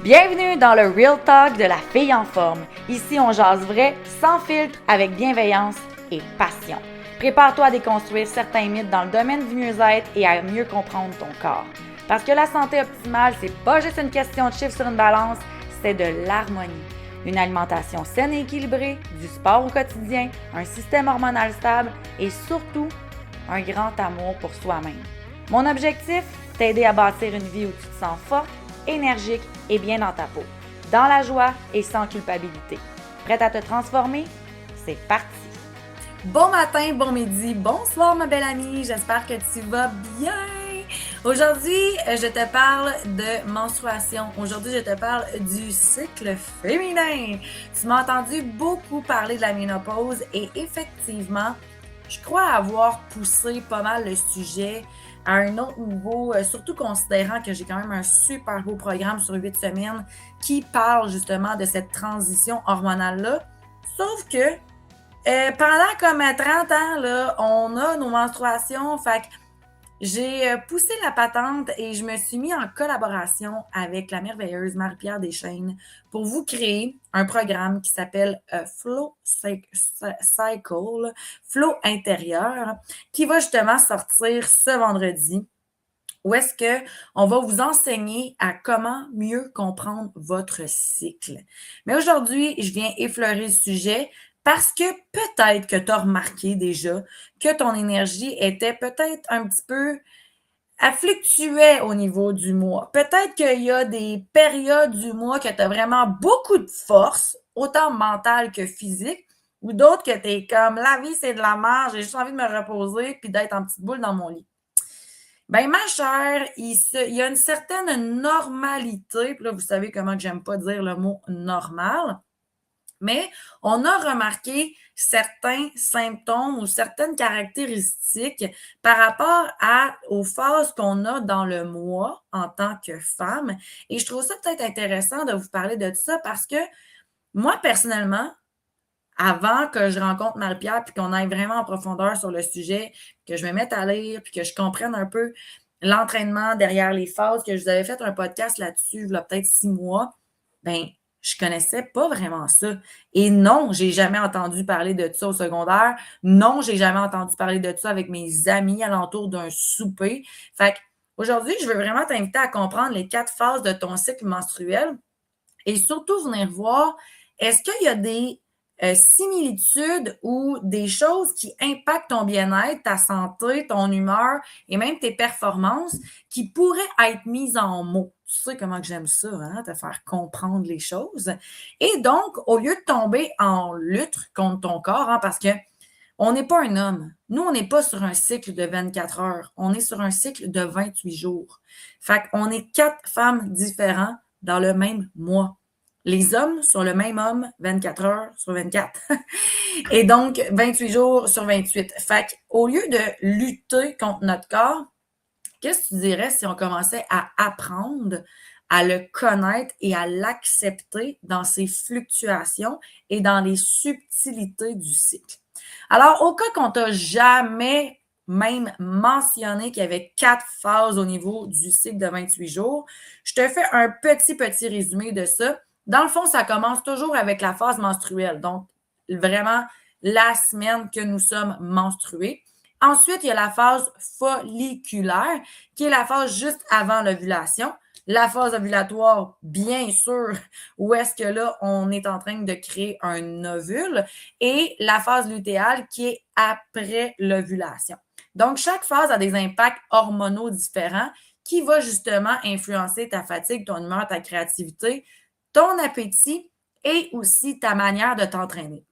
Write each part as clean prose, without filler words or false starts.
Bienvenue dans le Real Talk de la fille en forme. Ici, on jase vrai, sans filtre, avec bienveillance et passion. Prépare-toi à déconstruire certains mythes dans le domaine du mieux-être et à mieux comprendre ton corps. Parce que la santé optimale, c'est pas juste une question de chiffres sur une balance, c'est de l'harmonie. Une alimentation saine et équilibrée, du sport au quotidien, un système hormonal stable et surtout, un grand amour pour soi-même. Mon objectif, t'aider à bâtir une vie où tu te sens forte, énergique et bien dans ta peau, dans la joie et sans culpabilité. Prête à te transformer? C'est parti! Bon matin, bon midi, bonsoir ma belle amie, j'espère que tu vas bien! Aujourd'hui, je te parle de menstruation. Aujourd'hui, je te parle du cycle féminin. Tu m'as entendu beaucoup parler de la ménopause et effectivement, je crois avoir poussé pas mal le sujet à un autre niveau, surtout considérant que j'ai quand même un super beau programme sur 8 semaines qui parle justement de cette transition hormonale-là. Sauf que pendant comme 30 ans, là, on a nos menstruations, fait que j'ai poussé la patente et je me suis mis en collaboration avec la merveilleuse Marie-Pierre Deschaines pour vous créer un programme qui s'appelle Flow Cycle, Flow intérieur, qui va justement sortir ce vendredi. Où est-ce qu'on va vous enseigner à comment mieux comprendre votre cycle. Mais aujourd'hui, je viens effleurer le sujet parce que peut-être que tu as remarqué déjà que ton énergie était peut-être un petit peu, elle fluctuait au niveau du mois. Peut-être qu'il y a des périodes du mois que tu as vraiment beaucoup de force, autant mentale que physique, ou d'autres que tu es comme la vie, c'est de la merde, j'ai juste envie de me reposer puis d'être en petite boule dans mon lit. Ben, ma chère, il y a une certaine normalité, puis là, vous savez comment que j'aime pas dire le mot normal, mais on a remarqué certains symptômes ou certaines caractéristiques par rapport aux phases qu'on a dans le mois en tant que femme. Et je trouve ça peut-être intéressant de vous parler de ça parce que moi, personnellement, avant que je rencontre Marie-Pierre puis qu'on aille vraiment en profondeur sur le sujet, que je me mette à lire puis que je comprenne un peu l'entraînement derrière les phases, que je vous avais fait un podcast là-dessus, il y a peut-être 6 mois, ben je connaissais pas vraiment ça. Et non, j'ai jamais entendu parler de ça au secondaire. Non, j'ai jamais entendu parler de ça avec mes amis alentour d'un souper. Fait qu'aujourd'hui, je veux vraiment t'inviter à comprendre les 4 phases de ton cycle menstruel et surtout venir voir, est-ce qu'il y a des similitudes ou des choses qui impactent ton bien-être, ta santé, ton humeur et même tes performances qui pourraient être mises en mots. Tu sais comment que j'aime ça, hein, te faire comprendre les choses. Et donc, au lieu de tomber en lutte contre ton corps, hein, parce que on n'est pas un homme. Nous, on n'est pas sur un cycle de 24 heures. On est sur un cycle de 28 jours. Fait qu'on est 4 femmes différentes dans le même mois. Les hommes sont le même homme 24 heures sur 24. Et donc, 28 jours sur 28. Fait qu'au lieu de lutter contre notre corps, qu'est-ce que tu dirais si on commençait à apprendre à le connaître et à l'accepter dans ses fluctuations et dans les subtilités du cycle? Alors, au cas qu'on t'a jamais même mentionné qu'il y avait 4 phases au niveau du cycle de 28 jours, je te fais un petit résumé de ça. Dans le fond, ça commence toujours avec la phase menstruelle, donc vraiment la semaine que nous sommes menstrués. Ensuite, il y a la phase folliculaire, qui est la phase juste avant l'ovulation. La phase ovulatoire, bien sûr, où est-ce que là, on est en train de créer un ovule. Et la phase lutéale, qui est après l'ovulation. Donc, chaque phase a des impacts hormonaux différents qui va justement influencer ta fatigue, ton humeur, ta créativité, ton appétit et aussi ta manière de t'entraîner.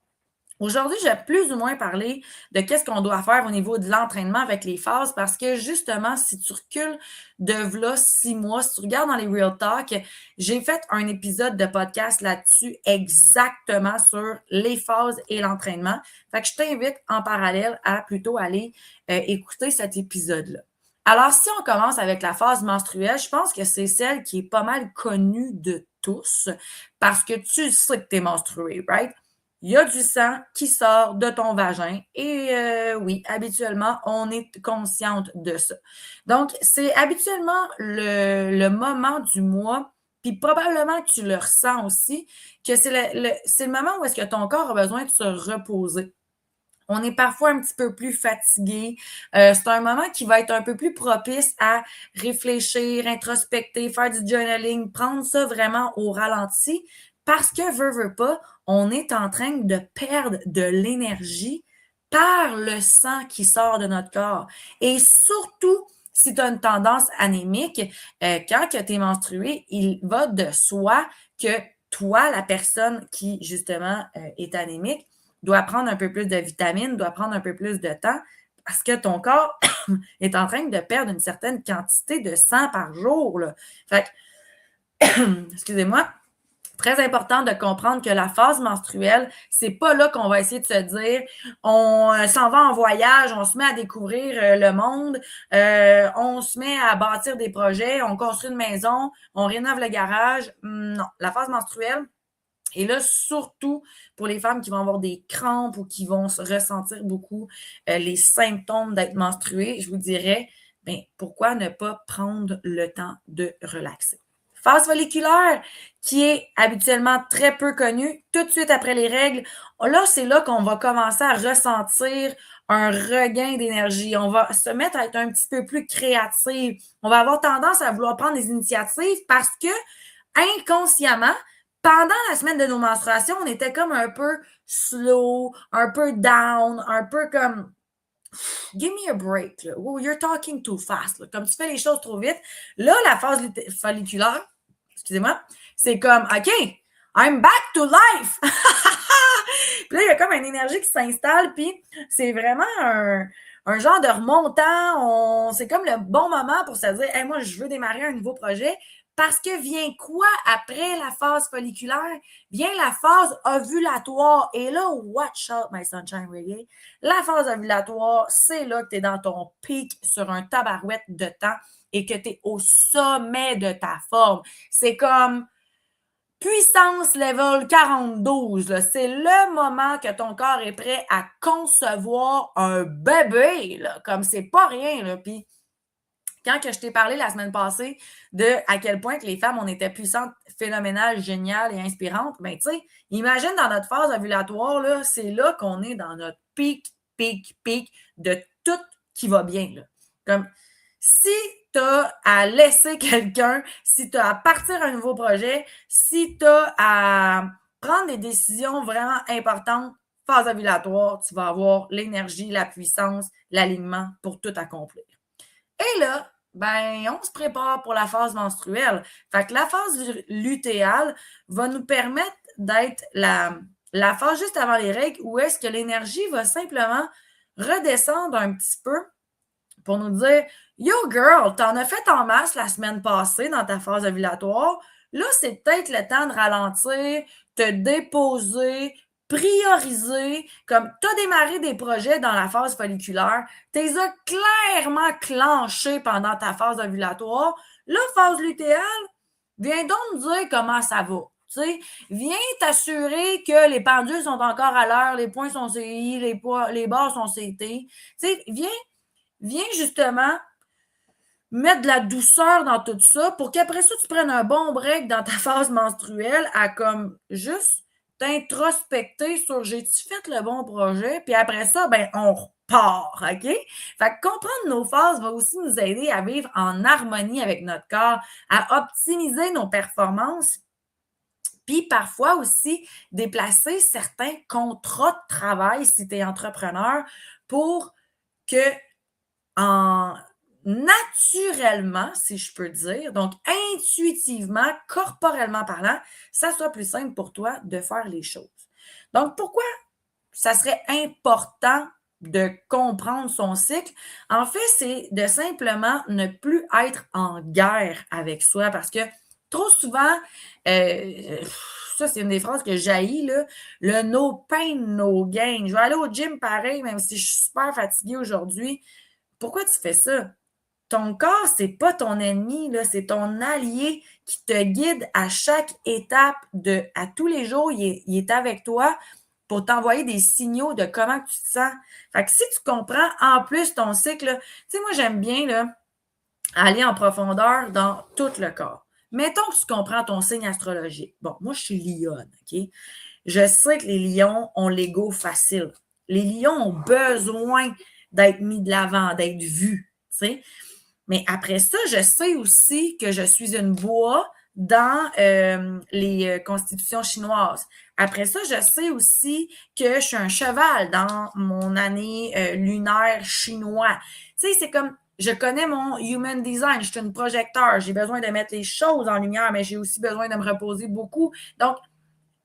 Aujourd'hui, je vais plus ou moins parler de qu'est-ce qu'on doit faire au niveau de l'entraînement avec les phases parce que justement, si tu recules de là 6 mois, si tu regardes dans les Real Talk, j'ai fait un épisode de podcast là-dessus exactement sur les phases et l'entraînement. Fait que je t'invite en parallèle à plutôt aller écouter cet épisode-là. Alors, si on commence avec la phase menstruelle, je pense que c'est celle qui est pas mal connue de tous parce que tu sais que tu es menstruée, right? Il y a du sang qui sort de ton vagin et oui, habituellement, on est consciente de ça. Donc, c'est habituellement le moment du mois Puis probablement que tu le ressens aussi, que c'est le moment où est-ce que ton corps a besoin de se reposer. On est parfois un petit peu plus fatigué. C'est un moment qui va être un peu plus propice à réfléchir, introspecter, faire du journaling, prendre ça vraiment au ralenti parce que, veut pas, on est en train de perdre de l'énergie par le sang qui sort de notre corps. Et surtout, si tu as une tendance anémique, quand tu es menstrué, il va de soi que toi, la personne qui, justement, est anémique, doit prendre un peu plus de vitamines, doit prendre un peu plus de temps parce que ton corps est en train de perdre une certaine quantité de sang par jour. Là. Fait que, excusez-moi, très important de comprendre que la phase menstruelle, c'est pas là qu'on va essayer de se dire on s'en va en voyage, on se met à découvrir le monde, on se met à bâtir des projets, on construit une maison, on rénove le garage. Non, la phase menstruelle, et là, surtout pour les femmes qui vont avoir des crampes ou qui vont ressentir beaucoup les symptômes d'être menstruées, je vous dirais, bien, pourquoi ne pas prendre le temps de relaxer? Phase folliculaire, qui est habituellement très peu connue, tout de suite après les règles, là, c'est là qu'on va commencer à ressentir un regain d'énergie. On va se mettre à être un petit peu plus créative. On va avoir tendance à vouloir prendre des initiatives parce que inconsciemment, pendant la semaine de nos menstruations, on était comme un peu slow, un peu down, un peu comme give me a break. Là. Oh, you're talking too fast. Là. Comme tu fais les choses trop vite. Là, la phase folliculaire, excusez-moi, c'est comme OK, I'm back to life. Puis là, il y a comme une énergie qui s'installe, puis c'est vraiment un genre de remontant. C'est comme le bon moment pour se dire hey, moi, je veux démarrer un nouveau projet. Parce que vient quoi après la phase folliculaire? Vient la phase ovulatoire. Et là, watch out, my sunshine reggae. La phase ovulatoire, c'est là que tu es dans ton pic sur un tabarouette de temps et que tu es au sommet de ta forme. C'est comme puissance level 42. Là. C'est le moment que ton corps est prêt à concevoir un bébé. Là. Comme c'est pas rien. Là. Puis, quand que je t'ai parlé la semaine passée de à quel point que les femmes, on était puissantes, phénoménales, géniales et inspirantes, bien, tu sais, imagine dans notre phase ovulatoire, là, c'est là qu'on est dans notre pic, pic, pic de tout qui va bien. Là. Comme si tu as à laisser quelqu'un, si tu as à partir un nouveau projet, si tu as à prendre des décisions vraiment importantes, phase ovulatoire, tu vas avoir l'énergie, la puissance, l'alignement pour tout accomplir. Et là, ben, on se prépare pour la phase menstruelle. Fait que la phase lutéale va nous permettre d'être la phase juste avant les règles où est-ce que l'énergie va simplement redescendre un petit peu pour nous dire Yo girl, t'en as fait en masse la semaine passée dans ta phase ovulatoire. Là, c'est peut-être le temps de ralentir, te déposer, prioriser. Comme tu as démarré des projets dans la phase folliculaire, tu les as clairement clenchés pendant ta phase ovulatoire. Là, phase lutéale, viens donc me dire comment ça va. T'sais, viens t'assurer que les pendules sont encore à l'heure, les points sont CI, les barres sont CT. Viens justement mettre de la douceur dans tout ça pour qu'après ça, tu prennes un bon break dans ta phase menstruelle à comme juste t'introspecter sur j'ai-tu fait le bon projet, puis après ça, ben on repart, OK? Fait que comprendre nos phases va aussi nous aider à vivre en harmonie avec notre corps, à optimiser nos performances, puis parfois aussi déplacer certains contrats de travail si tu es entrepreneur pour que en naturellement, si je peux dire, donc intuitivement, corporellement parlant, ça soit plus simple pour toi de faire les choses. Donc, pourquoi ça serait important de comprendre son cycle? En fait, c'est de simplement ne plus être en guerre avec soi parce que trop souvent, ça, c'est une des phrases que j'haïs, là, le no pain, no gain. Je vais aller au gym pareil, même si je suis super fatiguée aujourd'hui. Pourquoi tu fais ça? Ton corps, c'est pas ton ennemi, là, c'est ton allié qui te guide à chaque étape à tous les jours, il est avec toi pour t'envoyer des signaux de comment tu te sens. Fait que si tu comprends en plus ton cycle, tu sais, moi, j'aime bien là, aller en profondeur dans tout le corps. Mettons que tu comprends ton signe astrologique. Bon, moi, je suis lionne, OK? Je sais que les lions ont l'ego facile. Les lions ont besoin d'être mis de l'avant, d'être vus, tu sais. Mais après ça, je sais aussi que je suis une bois dans les constitutions chinoises. Après ça, je sais aussi que je suis un cheval dans mon année lunaire chinois. Tu sais, c'est comme, je connais mon human design, je suis une projecteur, j'ai besoin de mettre les choses en lumière, mais j'ai aussi besoin de me reposer beaucoup. Donc,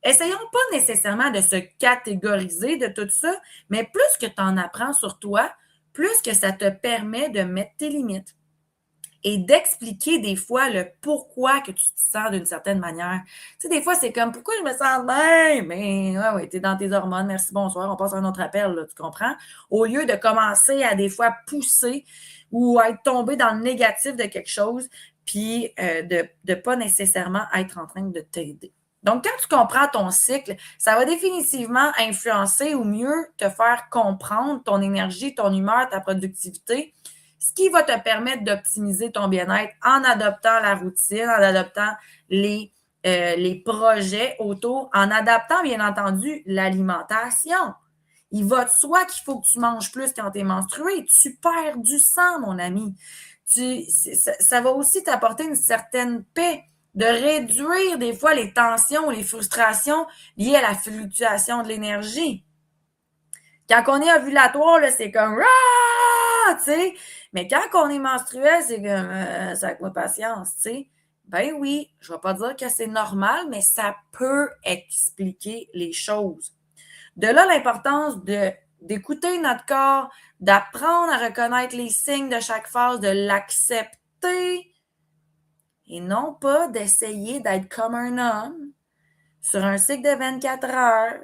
essayons pas nécessairement de se catégoriser de tout ça, mais plus que tu en apprends sur toi, plus que ça te permet de mettre tes limites et d'expliquer des fois le pourquoi que tu te sens d'une certaine manière. Tu sais, des fois, c'est comme, pourquoi je me sens de même? Mais ouais, t'es dans tes hormones, merci, bonsoir, on passe à un autre appel, là, tu comprends? Au lieu de commencer à des fois pousser ou à être tombé dans le négatif de quelque chose, puis de ne pas nécessairement être en train de t'aider. Donc, quand tu comprends ton cycle, ça va définitivement influencer ou mieux te faire comprendre ton énergie, ton humeur, ta productivité, ce qui va te permettre d'optimiser ton bien-être en adoptant la routine, en adoptant les projets autour, en adaptant, bien entendu, l'alimentation. Il va de soi qu'il faut que tu manges plus quand tu es menstrué. Tu perds du sang, mon ami. Ça va aussi t'apporter une certaine paix, de réduire des fois les tensions, les frustrations liées à la fluctuation de l'énergie. Quand on est ovulatoire, là, c'est comme ah, tu sais. Mais quand on est menstruel, c'est comme ça avec ma patience, tu sais. Ben oui, je ne vais pas dire que c'est normal, mais ça peut expliquer les choses. De là, l'importance d'écouter notre corps, d'apprendre à reconnaître les signes de chaque phase, de l'accepter et non pas d'essayer d'être comme un homme sur un cycle de 24 heures,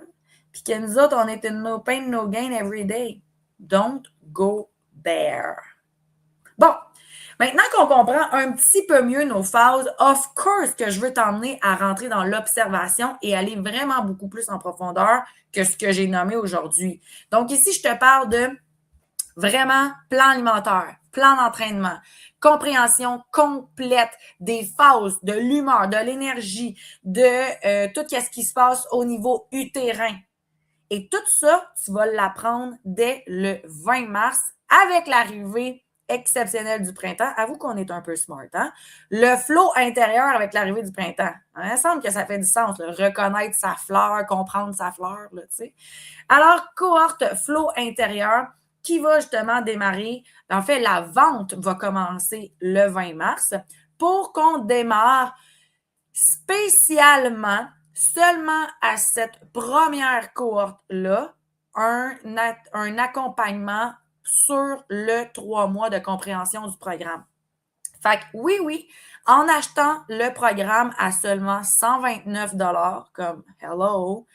puis que nous autres, on est une no pain, no gain every day. Don't go there. Bon, maintenant qu'on comprend un petit peu mieux nos phases, of course que je veux t'emmener à rentrer dans l'observation et aller vraiment beaucoup plus en profondeur que ce que j'ai nommé aujourd'hui. Donc ici, je te parle de vraiment plan alimentaire, plan d'entraînement, compréhension complète des phases, de l'humeur, de l'énergie, de tout ce qui se passe au niveau utérin. Et tout ça, tu vas l'apprendre dès le 20 mars avec l'arrivée exceptionnelle du printemps. Avoue qu'on est un peu smart, hein? Le flow intérieur avec l'arrivée du printemps. Il me semble que ça fait du sens, là. Reconnaître sa fleur, comprendre sa fleur, là, tu sais. Alors, cohorte flow intérieur qui va justement démarrer. En fait, la vente va commencer le 20 mars pour qu'on démarre spécialement seulement à cette première cohorte-là, un accompagnement sur le 3 mois de compréhension du programme. Fait que oui, en achetant le programme à seulement 129 $, comme hello,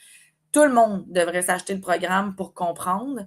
tout le monde devrait s'acheter le programme pour comprendre.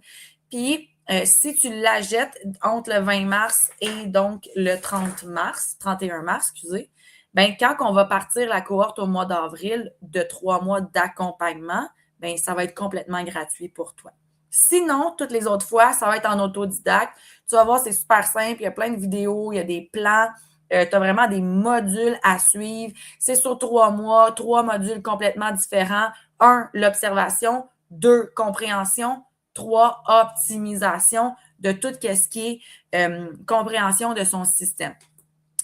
Puis, si tu l'achètes entre le 20 mars et donc le 31 mars, excusez, ben quand on va partir la cohorte au mois d'avril de 3 mois d'accompagnement, ben ça va être complètement gratuit pour toi. Sinon, toutes les autres fois, ça va être en autodidacte. Tu vas voir, c'est super simple. Il y a plein de vidéos, il y a des plans. Tu as vraiment des modules à suivre. C'est sur 3 mois, 3 modules complètement différents. 1, l'observation. 2, compréhension. 3, optimisation de tout ce qui est compréhension de son système.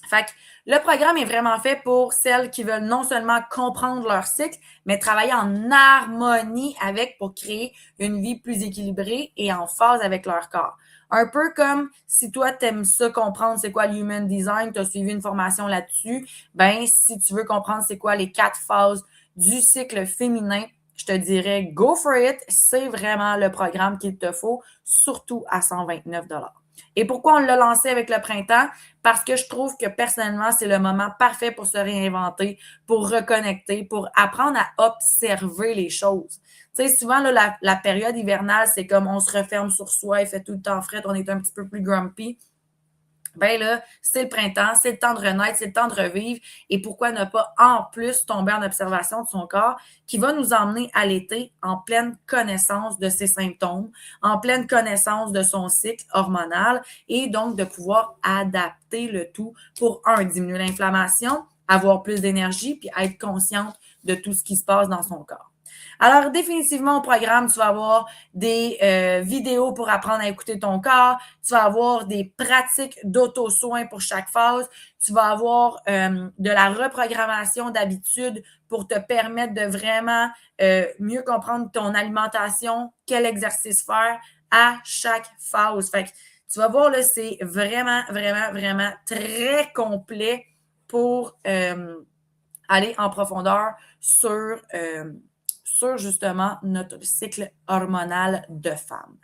Fait que le programme est vraiment fait pour celles qui veulent non seulement comprendre leur cycle, mais travailler en harmonie avec pour créer une vie plus équilibrée et en phase avec leur corps. Un peu comme si toi, tu aimes ça comprendre c'est quoi le Human Design, tu as suivi une formation là-dessus, ben si tu veux comprendre c'est quoi les 4 phases du cycle féminin, je te dirais go for it, c'est vraiment le programme qu'il te faut, surtout à 129 $. Et pourquoi on l'a lancé avec le printemps? Parce que je trouve que personnellement, c'est le moment parfait pour se réinventer, pour reconnecter, pour apprendre à observer les choses. Tu sais, souvent, là, la période hivernale, c'est comme on se referme sur soi, il fait tout le temps frais, on est un petit peu plus grumpy. Ben là, c'est le printemps, c'est le temps de renaître, c'est le temps de revivre. Et pourquoi ne pas en plus tomber en observation de son corps qui va nous emmener à l'été en pleine connaissance de ses symptômes, en pleine connaissance de son cycle hormonal et donc de pouvoir adapter le tout pour, diminuer l'inflammation, avoir plus d'énergie puis être consciente de tout ce qui se passe dans son corps. Alors, définitivement, au programme, tu vas avoir des vidéos pour apprendre à écouter ton corps. Tu vas avoir des pratiques d'auto-soin pour chaque phase. Tu vas avoir de la reprogrammation d'habitudes pour te permettre de vraiment mieux comprendre ton alimentation, quel exercice faire à chaque phase. Fait que tu vas voir, là, c'est vraiment, vraiment, vraiment très complet pour aller en profondeur sur justement notre cycle hormonal de femme.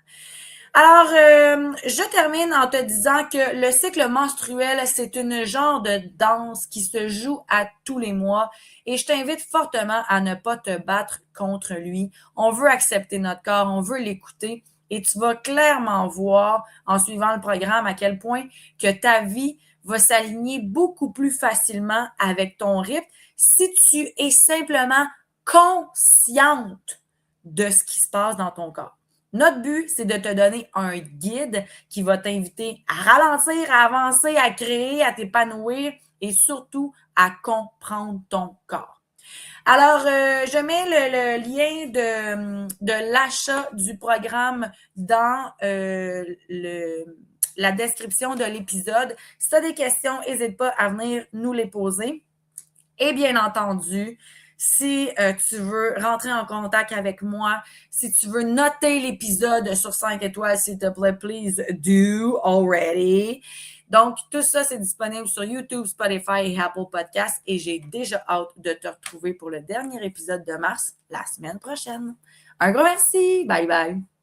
Alors, je termine en te disant que le cycle menstruel, c'est une genre de danse qui se joue à tous les mois et je t'invite fortement à ne pas te battre contre lui. On veut accepter notre corps, on veut l'écouter et tu vas clairement voir en suivant le programme à quel point que ta vie va s'aligner beaucoup plus facilement avec ton rythme si tu es simplement consciente de ce qui se passe dans ton corps. Notre but, c'est de te donner un guide qui va t'inviter à ralentir, à avancer, à créer, à t'épanouir et surtout à comprendre ton corps. Alors, je mets le lien de l'achat du programme dans la description de l'épisode. Si tu as des questions, n'hésite pas à venir nous les poser. Et bien entendu, si tu veux rentrer en contact avec moi, si tu veux noter l'épisode sur 5 étoiles, s'il te plaît, please do already. Donc, tout ça, c'est disponible sur YouTube, Spotify et Apple Podcasts. Et j'ai déjà hâte de te retrouver pour le dernier épisode de mars la semaine prochaine. Un gros merci. Bye bye.